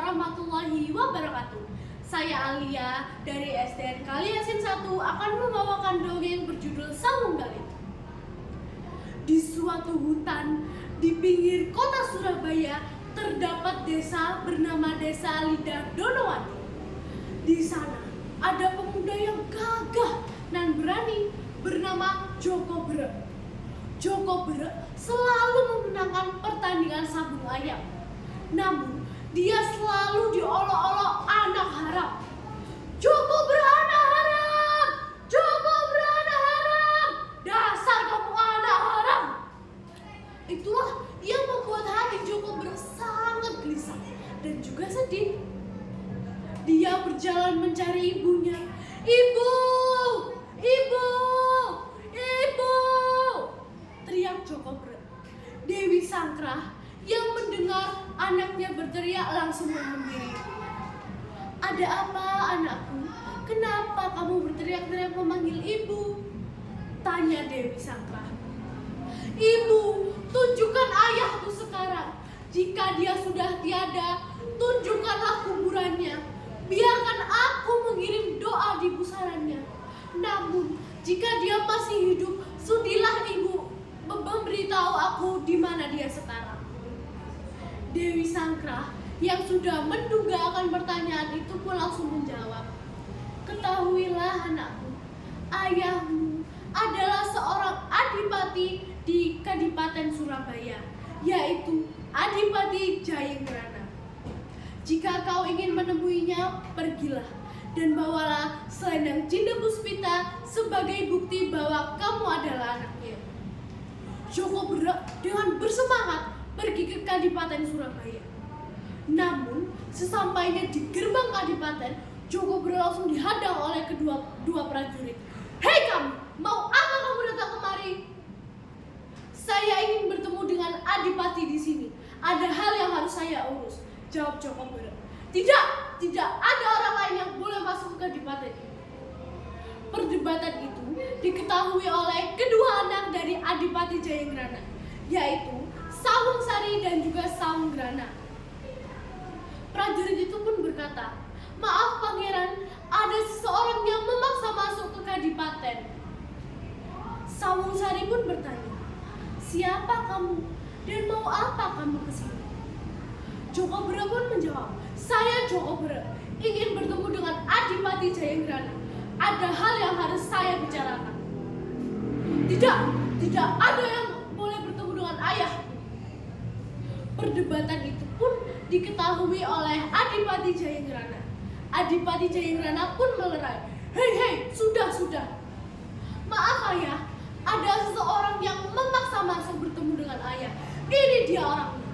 warahmatullahi wabarakatuh. Saya Alia dari SDN Kaliasin 1 akan membawakan dongeng berjudul Sawung Galing. Di suatu hutan di pinggir kota Surabaya terdapat desa bernama Desa Lidah Donowati. Di sana ada pemuda yang gagah dan berani bernama Joko Berek. Joko Berek selalu memenangkan pertandingan sabung ayam. Namun, dia selalu diolok-olok anak haram. Joko Berek anak haram! Joko Berek anak haram! Dasar kamu anak haram! Itulah yang membuat hati Joko Berek sangat gelisah dan juga sedih. Dia berjalan mencari ibunya. Ibu! Ibu! Ibu! Teriak Joko Berek. Dewi Sangkrah yang mendengar anaknya berteriak langsung menghampiri. Ada apa anakku? Kenapa kamu berteriak-teriak memanggil ibu? Tanya Dewi Sangkrah. Ibu, tunjukkan ayahku sekarang. Jika dia sudah tiada, tunjukkanlah kuburannya. Biarkan aku mengirim doa di pusarannya. Namun, jika dia masih hidup, sudilah ibu memberitahu aku di mana dia sekarang. Dewi Sangkrah yang sudah menduga akan pertanyaan itu pun langsung menjawab. Ketahuilah anakku, ayahmu adalah seorang adipati di Kadipaten Surabaya, yaitu Adipati Jayenggrana. Jika kau ingin menemuinya, pergilah dan bawalah selendang Cinda Puspita sebagai bukti bahwa kamu adalah anaknya. Joko Berek dengan bersemangat pergi ke Kadipaten Surabaya. Namun, sesampainya di gerbang Kadipaten, Joko Berek langsung dihadang oleh dua prajurit. Hei kamu, mau apa kamu datang kemari? Saya ingin bertemu dengan Adipati di sini. Ada hal yang harus saya urus, jawab Joko Berek. Tidak ada orang lain yang boleh masuk ke Kadipaten. Perdebatan itu diketahui oleh kedua anak dari Adipati Jayenggrana, yaitu Sawung Sari dan juga Sawung Grana. Prajurit itu pun berkata, maaf pangeran, ada seseorang yang memaksa masuk ke Kadipaten. Sawung Sari pun bertanya, siapa kamu dan mau apa kamu ke sini? Joko Berek pun menjawab, saya Joko Berek ingin bertemu dengan Adipati Jayenggrana. Ada hal yang harus saya bicarakan. Tidak ada yang boleh bertemu dengan ayah. Perdebatan itu pun diketahui oleh Adipati Jayenggrana. Adipati Jayenggrana pun melerai. Hei, sudah. Maaf ayah, ada seseorang yang memaksa masuk bertemu dengan ayah. Ini dia orangnya,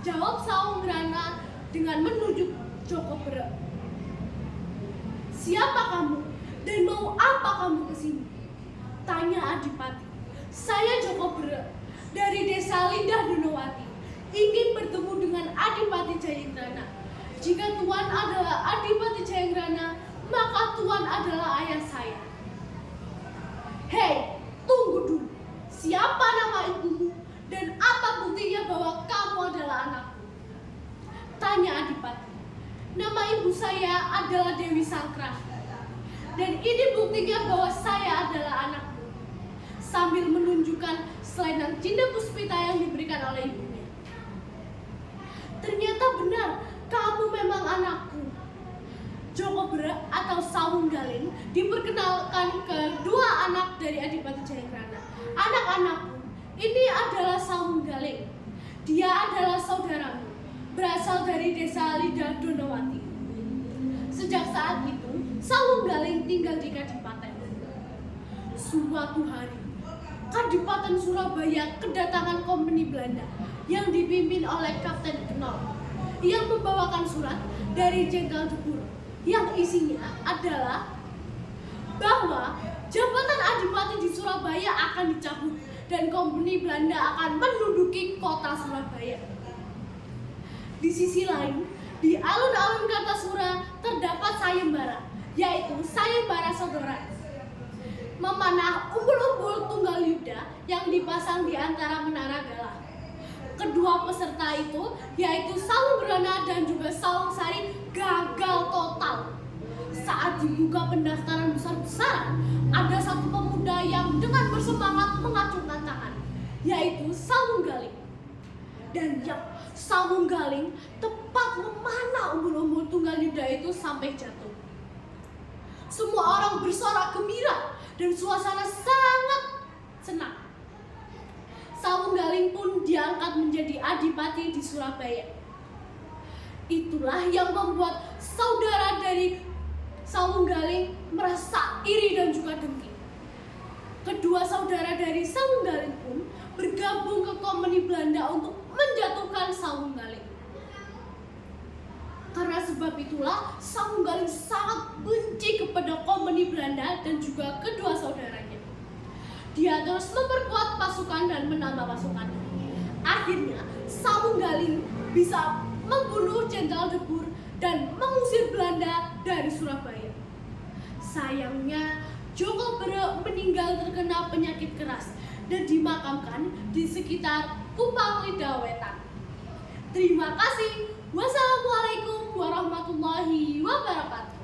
jawab Sawung Grana dengan menunjuk Joko Berek. Siapa kamu? Dan mau apa kamu kesini? Tanya Adipati. Saya Joko Berek dari Desa Lidah Donowati, ingin bertemu dengan Adipati Jayenggrana. Jika Tuan adalah Adipati Jayenggrana, maka Tuan adalah ayah saya. Hei, tunggu dulu. Siapa nama ibumu dan apa buktinya bahwa kamu adalah anakku? Tanya Adipati. Nama ibu saya adalah Dewi Sangkrah. Dan ini buktinya bahwa saya adalah anakmu. Sambil menunjukkan selendang Cinda Puspita yang diberikan oleh ibunya. Ternyata benar, kamu memang anakku. Joko Berek atau Sawung Galing diperkenalkan kedua anak dari Adipati Jayenggrana. Anak-anakku, ini adalah Sawung Galing. Dia adalah saudaramu, berasal dari Desa Lidah Donowati. Sejak saat itu, Sawung Galing tinggal di Kadipaten. Suatu hari, Kadipaten Surabaya kedatangan kompeni Belanda yang dipimpin oleh Kapten Knol yang membawakan surat dari Jenderal de Boer yang isinya adalah bahwa jabatan Adipati di Surabaya akan dicabut dan kompeni Belanda akan menduduki kota Surabaya. Di sisi lain, di alun-alun Kartasura terdapat sayembara, yaitu sayembara saudara, memanah umbul-umbul tunggal yuda yang dipasang di antara menara galah. kedua peserta itu, yaitu Sawung Brana dan juga Sawung Sari, gagal total. Saat dibuka pendaftaran besar-besaran, ada satu pemuda yang dengan bersemangat mengacungkan tangan, yaitu Sawung Galing. Dan Sawung Galing tepat memanah umbul-umbul tunggal yuda itu sampai jatuh. Semua orang bersorak gembira dan suasana sangat senang. Sawung Galing pun diangkat menjadi adipati di Surabaya. Itulah yang membuat saudara dari Sawung Galing merasa iri dan juga dengki. Kedua saudara dari Sawung Galing pun bergabung ke Komuni Belanda untuk menjatuhkan Sawung Galing. Karena sebab itulah Sawung Galing sangat benci kepada Komuni Belanda dan juga kedua saudaranya. Dia terus memperkuat pasukan dan menambah pasukan. Akhirnya Sawung Galing bisa membunuh Jenderal De Boer dan mengusir Belanda dari Surabaya. Sayangnya Joko Bere meninggal terkena penyakit keras dan dimakamkan di sekitar Kupang Lidah Wetan. Terima kasih. Wassalamualaikum warahmatullahi wabarakatuh.